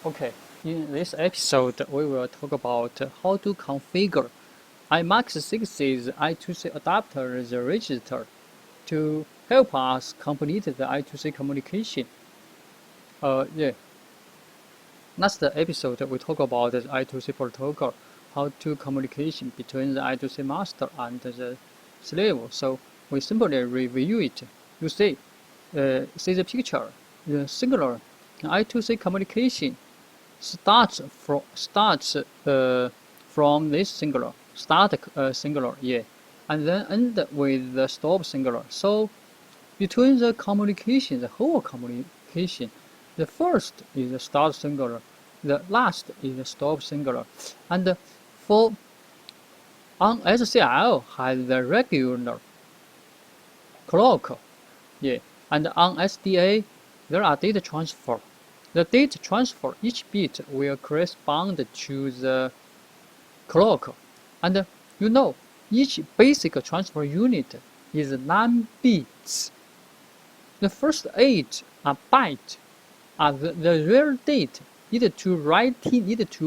Okay, in this episode, we will talk about how to configure IMX.6's I2C adapter as a register to help us complete the I2C communication. Last episode we talk about the I2C protocol, how to communication between the I2C master and the slave. So we simply review it. You see the picture. The singular I2C communication starts from this singular, singular, and then end with the stop singular. So between the communication, the whole communication, the first is the start singular, the last is the stop singular, and for on SCL has the regular clock, and on SDA there are data transfer. The data transfer, each bit will correspond to the clock, and each basic transfer unit is 9 bits. The first 8 are bytes, are the real date needed to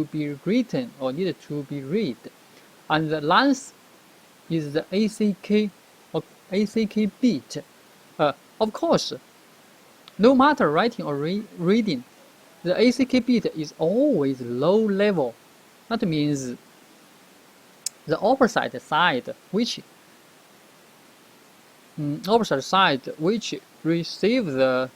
be written or needed to be read, and the length is the ACK or ACK bit. Of course, no matter writing or reading, the ACK bit is always low level. That means the opposite side, which receive the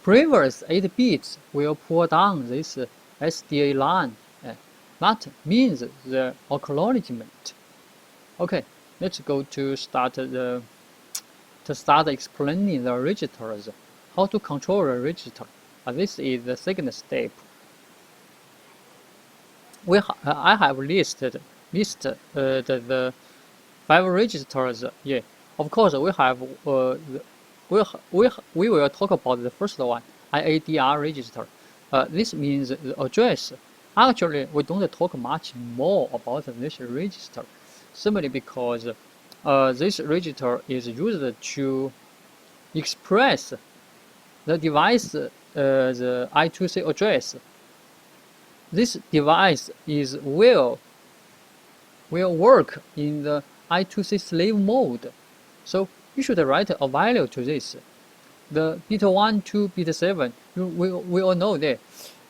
previous 8 bits, will pull down this SDA line. That means the acknowledgement. Okay, let's go to start explaining the registers, how to control a register. This is the second step. I have listed the 5 registers. Of course we have we will talk about the first one, IADR register. This means the address. Actually, we don't talk much more about this register, simply because this register is used to express the device the I2C address. This device will work in the I2C slave mode, so you should write a value to this. The bit 1 to bit 7, we all know that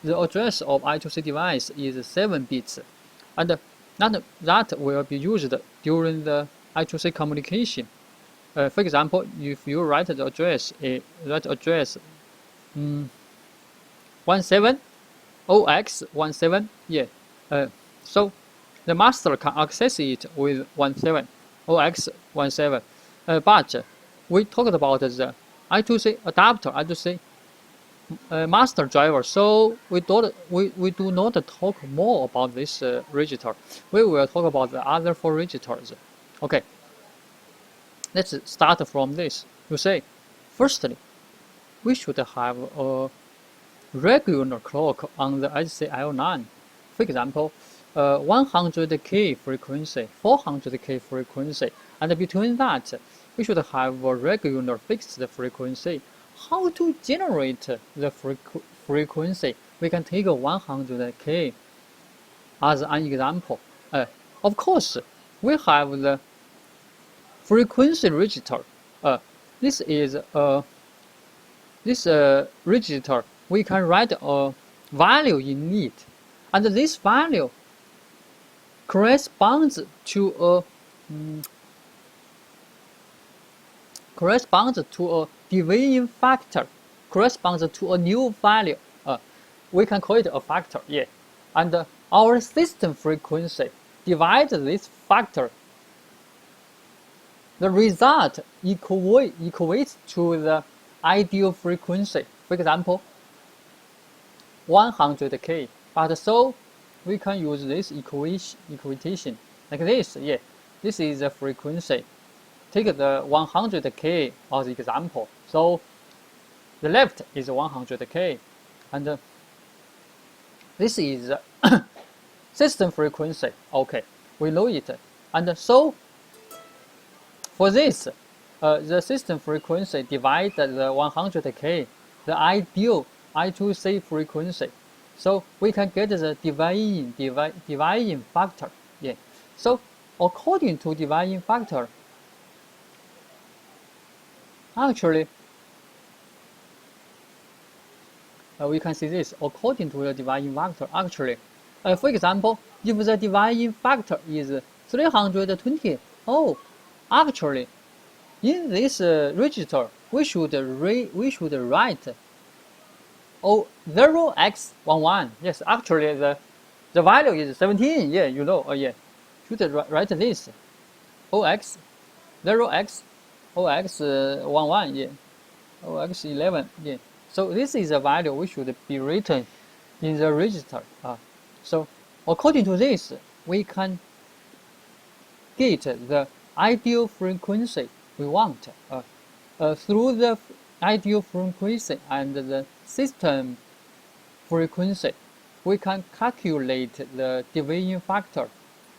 the address of I2C device is 7 bits, and that will be used during the I2C communication. For example, if you write the address, 17OX17, so the master can access it with 17OX17. But we talked about the I2C adapter, I2C master driver, so we do not talk more about this register. We will talk about the other 4 registers. Okay, let's start from this. You say, firstly, we should have a regular clock on the HCL9. For example, 100K frequency, 400K frequency, and between that, we should have a regular fixed frequency. How to generate the frequency? We can take 100K as an example. Of course, we have the frequency register. This is this register. We can write a value in it, and this value corresponds to a division factor, corresponds to a new value. We can call it a factor, and our system frequency divides this factor. The result equates to the ideal frequency. For example, 100K. But so we can use this equation like this. This is the frequency. Take the 100K as example. So the left is 100K, and this is system frequency. Okay, we know it. And so for this, the system frequency divided the 100K. The ideal I2C frequency. So we can get the dividing factor. Yeah. So according to dividing factor, actually, we can see this according to the dividing factor. Actually, for example, if the dividing factor is 320, oh, actually, in this register, we should write 0x11. Yes, actually the value is 17. Yeah, you know. Yeah, should write this 0x 0x 0x11. Yeah, 0x11. Yeah. So this is a value we should be written in the register. So according to this, we can get the ideal frequency we want through the ideal frequency and the system frequency. We can calculate the dividing factor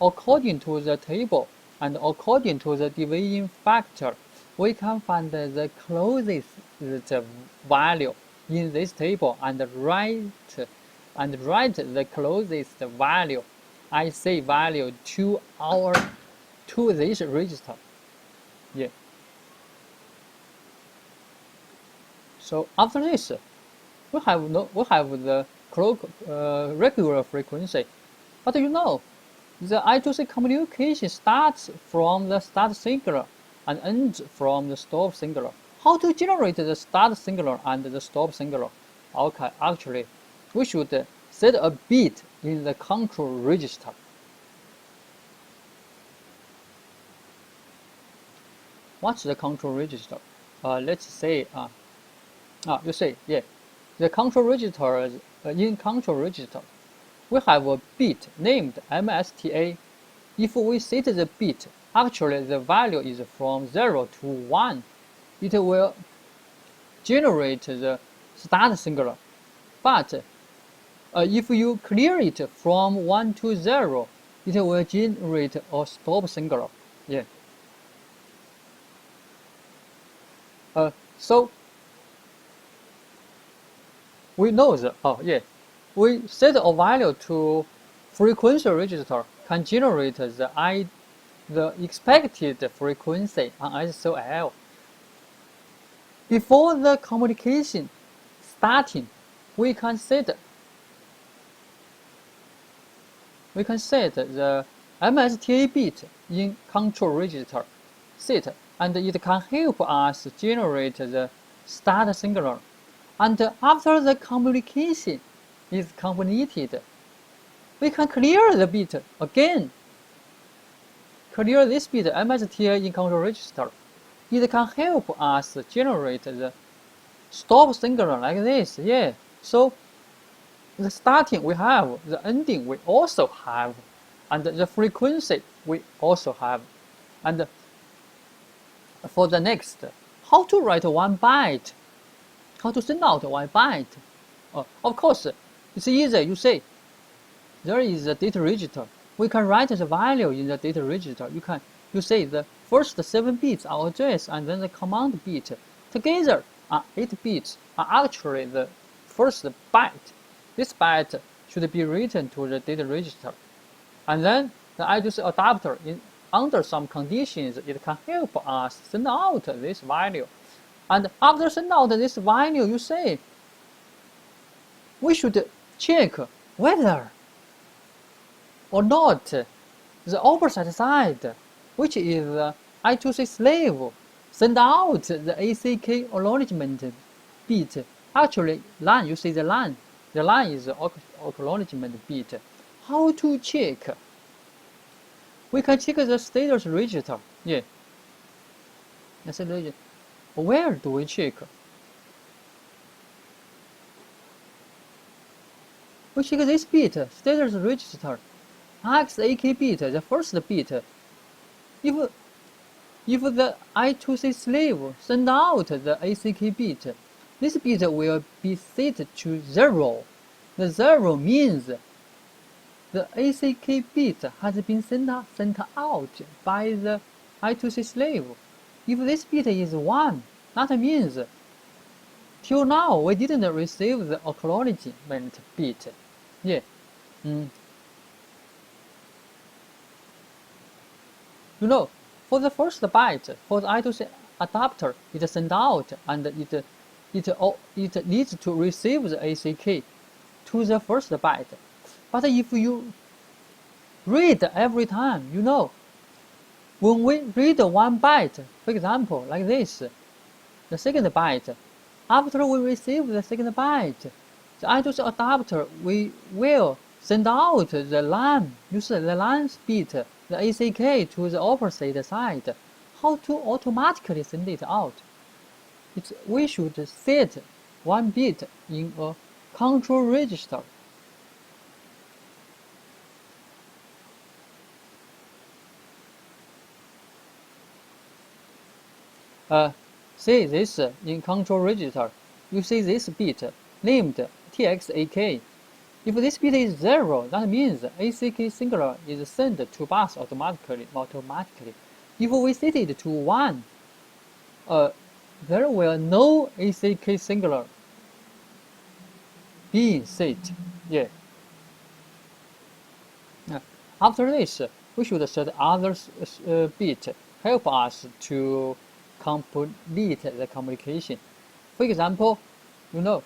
according to the table, and according to the dividing factor, we can find the closest value in this table and write the closest value, IC value to this register. Yeah. So after this, we have the regular frequency, but you know, the I2C communication starts from the start singular and ends from the stop singular. How to generate the start singular and the stop singular? Okay, actually, we should set a bit in the control register. What's the control register? Let's say, you say, yeah, the control register, in control register, we have a bit named MSTA. If we set the bit, actually the value is from 0 to 1. It will generate the start singular. But if you clear it from 1 to 0, it will generate a stop singular. Yeah. So we know that, we set a value to frequency register can generate the expected frequency on SOL. Before the communication starting, we can set the MSTA bit in control register set, and it can help us generate the start singular. And after the communication is completed, we can clear the bit again. Clear this bit MSTA in control register. It can help us generate the stop singular like this. Yeah. So the starting we have, the ending we also have, and the frequency we also have. And for the next, how to write 1 byte? How to send out 1 byte? Of course, it's easy. You say there is a data register. We can write the value in the data register. You say the first 7 bits are address, and then the command bit together are 8 bits are actually the first byte. This byte should be written to the data register, and then the I2C adapter under some conditions it can help us send out this value. And after send out this value, you say we should check whether or not the opposite side, which is the I2C slave, send out the ACK acknowledgement bit. Actually, line, you see the line. The line is the acknowledgement bit. How to check? We can check the status register. Yeah. Let's say, where do we check? We check this bit, status register, XAK bit, the first bit. If the I2C slave send out the ACK bit, this bit will be set to 0. The 0 means the ACK bit has been sent out by the I2C slave. If this bit is 1, that means till now we didn't receive the acknowledgement bit. Yeah. You know, for the first byte, for the I2C adapter, it sends out and it needs to receive the ACK to the first byte. But if you read every time, you know, when we read one byte, for example, like this, the second byte, after we receive the second byte, the I2C adapter we will send out the line, use the line bit, the ACK to the opposite side. How to automatically send it out? We should set one bit in a control register. See this in control register. You see this bit named TXAK. If this bit is 0, that means ACK singular is sent to bus automatically. If we set it to 1, there will no ACK singular be set. Yeah. After this, we should set other bit help us to complete the communication. For example, you know,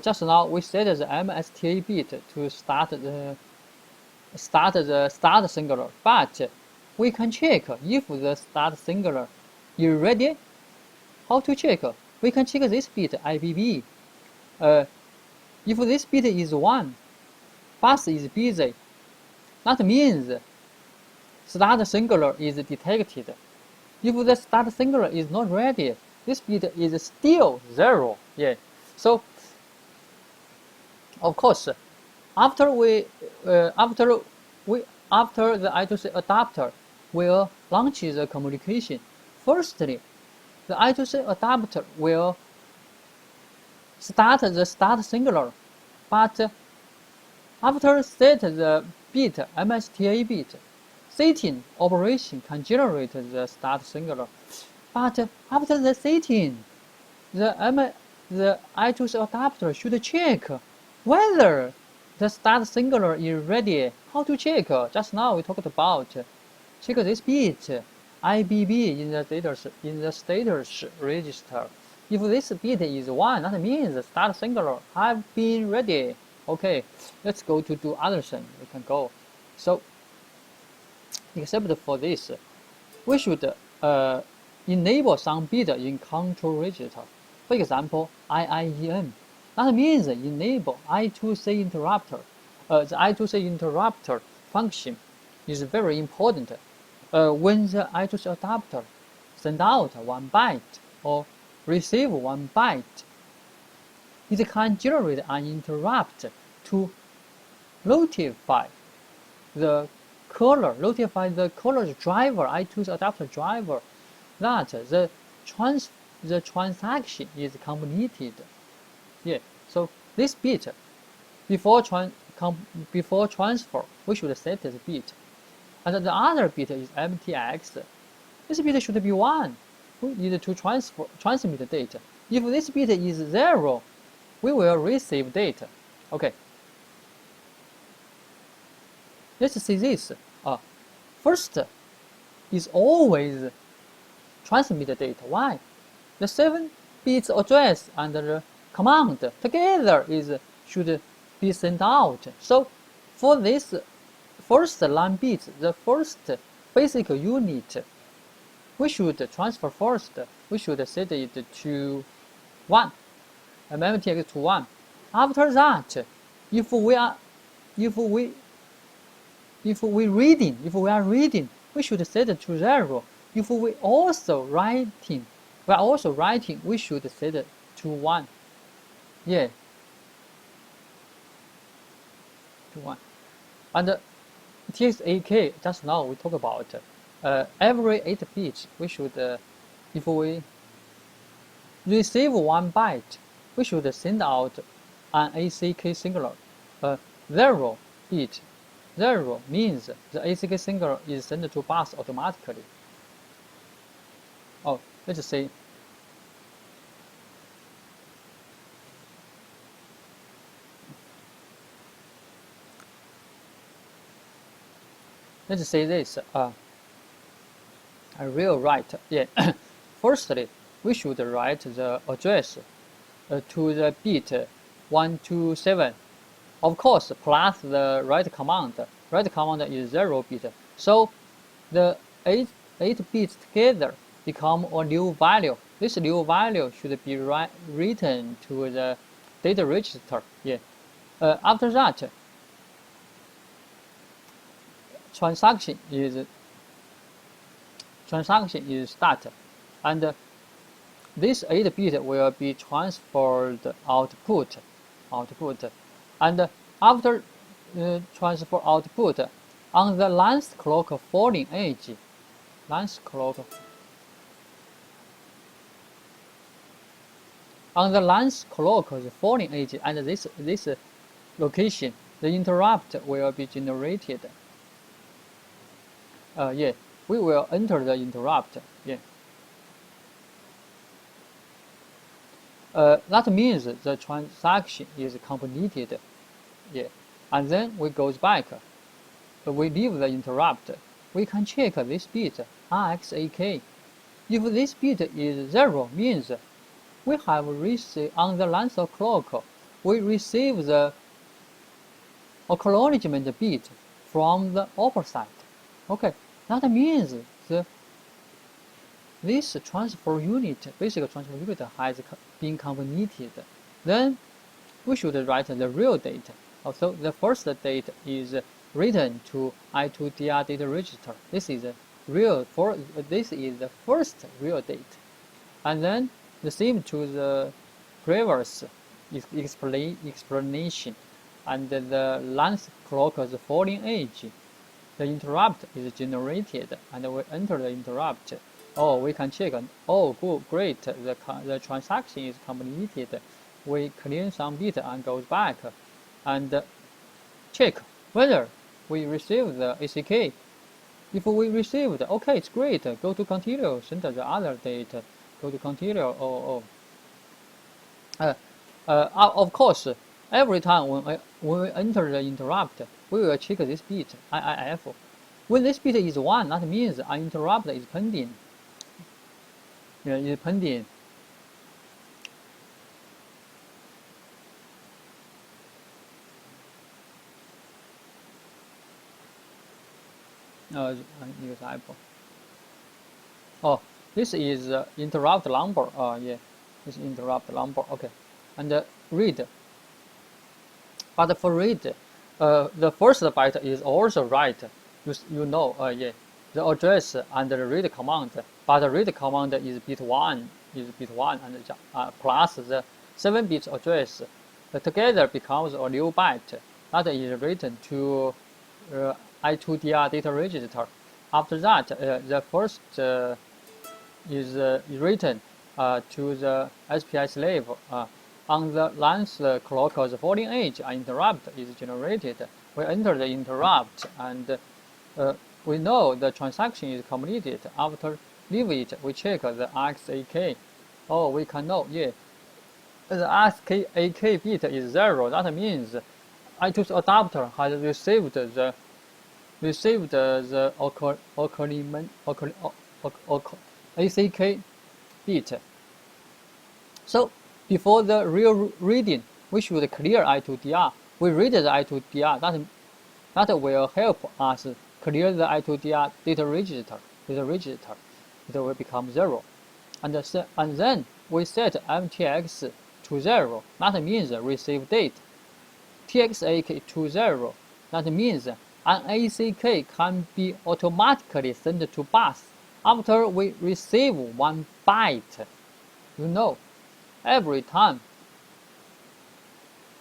just now we set the MSTA bit to start the start singular, but we can check if the start singular is ready. How to check? We can check this bit IBB. If this bit is 1, bus is busy. That means start singular is detected. If the start singular is not ready, this bit is still 0. Yeah. So of course, after the I2C adapter will launch the communication. Firstly, the I2C adapter will start the start singular, but after set the bit MSTA bit, setting operation can generate the start singular. But after the setting, the I2C adapter should check whether the start singular is ready. How to check? Just now we talked about check this bit IBB in the status register. If this bit is 1, that means the start singular have been ready. Okay, let's go to do other thing. We can go. So except for this, we should enable some bit in control register. For example, IIEM. That means enable I2C interrupter. The I2C interrupter function is very important. When the I2C adapter send out 1 byte or receive 1 byte, it can generate an interrupt to notify the caller driver, I2C adapter driver, that the transaction is completed. Yeah. So this bit before transfer, we should set this bit, and the other bit is MTX. This bit should be 1. We need to transmit data. If this bit is 0, we will receive data. Okay. Let's see this. First is always transmit data. Why? The 7 bits address and the command together should be sent out. So for this first line bit, the first basic unit, we should transfer first. We should set it to 1, MTX to 1. After that, if we are reading, we should set it to 0. If we are also writing, we should set it to 1. Yeah, to 1. And TXAK, just now we talk about every 8 bits, we should, if we receive 1 byte, we should send out an ACK singular. 0 bit. 0 means the ACK singular is sent to bus automatically. Oh, let's say let's say this, a real write. Yeah. Firstly, we should write the address to the bit 127. Of course, plus the write command. Write command is 0 bit. So the 8 bits together become a new value. This new value should be written to the data register. Yeah. After that, transaction is started, and this 8 bit will be transferred output, and after transfer output, on the last clock falling edge, on the last clock's falling edge, and this location, the interrupt will be generated. Yeah, we will enter the interrupt. Yeah. That means the transaction is completed. Yeah, and then we goes back. We leave the interrupt. We can check this bit IMX.6. If this bit is 0, means we have received on the last clock. We receive the acknowledgement bit from the opposite. Okay, that means this transfer unit, basic transfer unit, has been completed. Then we should write the real date. Also, the first date is written to I2DR data register. This is the first real date, and then the same to the previous explanation, and the last clock's falling edge. The interrupt is generated, and we enter the interrupt. Oh, we can check. Oh, good, great. The transaction is completed. We clear some bit and goes back, and check whether we received the ACK. If we received, okay, it's great. Go to continue. Send the other date. Go to continue. Of course, every time when we enter the interrupt, we will check this bit IIF. When this bit is 1, that means an interrupt is pending. Yeah, is pending. Example. Oh, this is interrupt number. Yeah, this is interrupt number. Okay, and read. But for read, the first byte is also right. You know, yeah, the address and the read command. But the read command is bit 1, and plus the 7 bits address. Together becomes a new byte that is written to I2DR data register. After that, the first is written to the SPI slave. On the last clock's falling edge, an interrupt is generated. We enter the interrupt, and we know the transaction is completed. After leave it, we check the XAK. Oh, we can know, yeah. The XAK bit is 0. That means I2C adapter has received the ACK bit. So before the real reading, we should clear I2DR. We read the I2DR. That will help us clear the I2DR data register. It will become 0, and then we set MTX to 0. That means receive date. TXAK to 0. That means an ACK can be automatically sent to bus after we receive 1 byte. You know, every time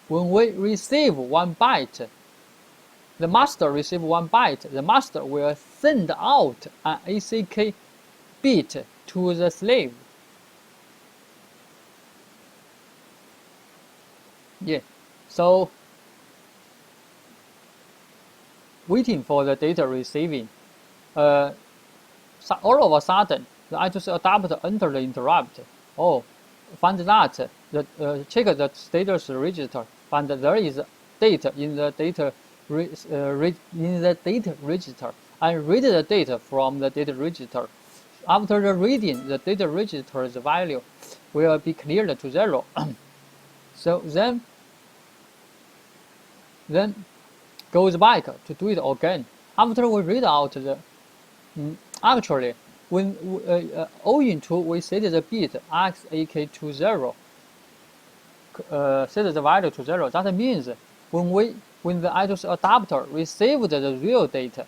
when we receive 1 byte, the master receives 1 byte, the master will send out an ACK bit to the slave. Yeah, so waiting for the data receiving. All of a sudden, the I2C adapter enter the interrupt. Oh, find that check the status register, and there is data in the data register, and read the data from the data register. After the reading, the data register's value will be cleared to 0. So then goes back to do it again. After we read out the actually when owing to we set the bit XAK to 0, set the value to 0. That means when the I2C adapter receives the real data,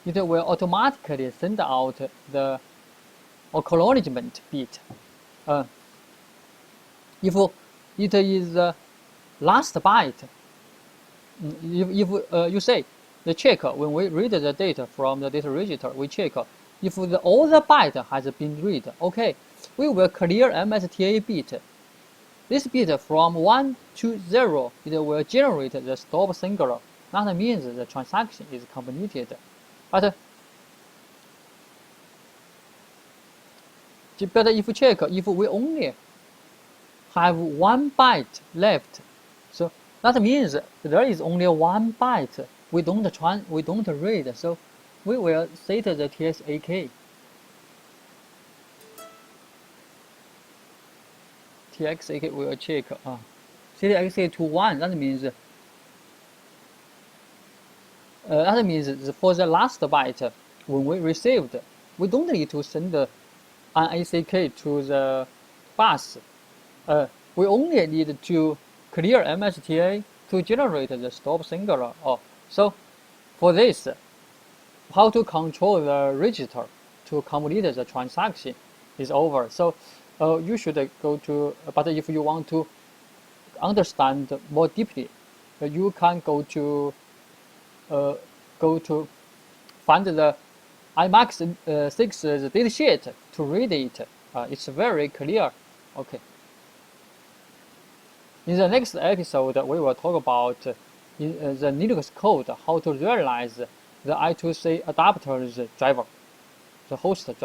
it will automatically send out the acknowledgement bit. If it is the last byte, if you say the check when we read the data from the data register, we check if all the byte has been read. Okay, we will clear MSTA bit. This bit from 1 to 0, it will generate the stop singular. That means the transaction is completed. But if you check, if we only have 1 byte left, so that means there is only 1 byte we don't read. So we will set the TXAK. TXAK will check TXAK to 1. That means for the last byte when we received, we don't need to send an ACK to the bus. We only need to clear MSTA to generate the stop singular. So for this, how to control the register to complete the transaction is over. So you should go to, but if you want to understand more deeply, you can go to find the IMX.6 datasheet to read it. It's very clear. Okay. In the next episode, we will talk about in the Linux code how to realize the I2C adapter's driver, the host driver.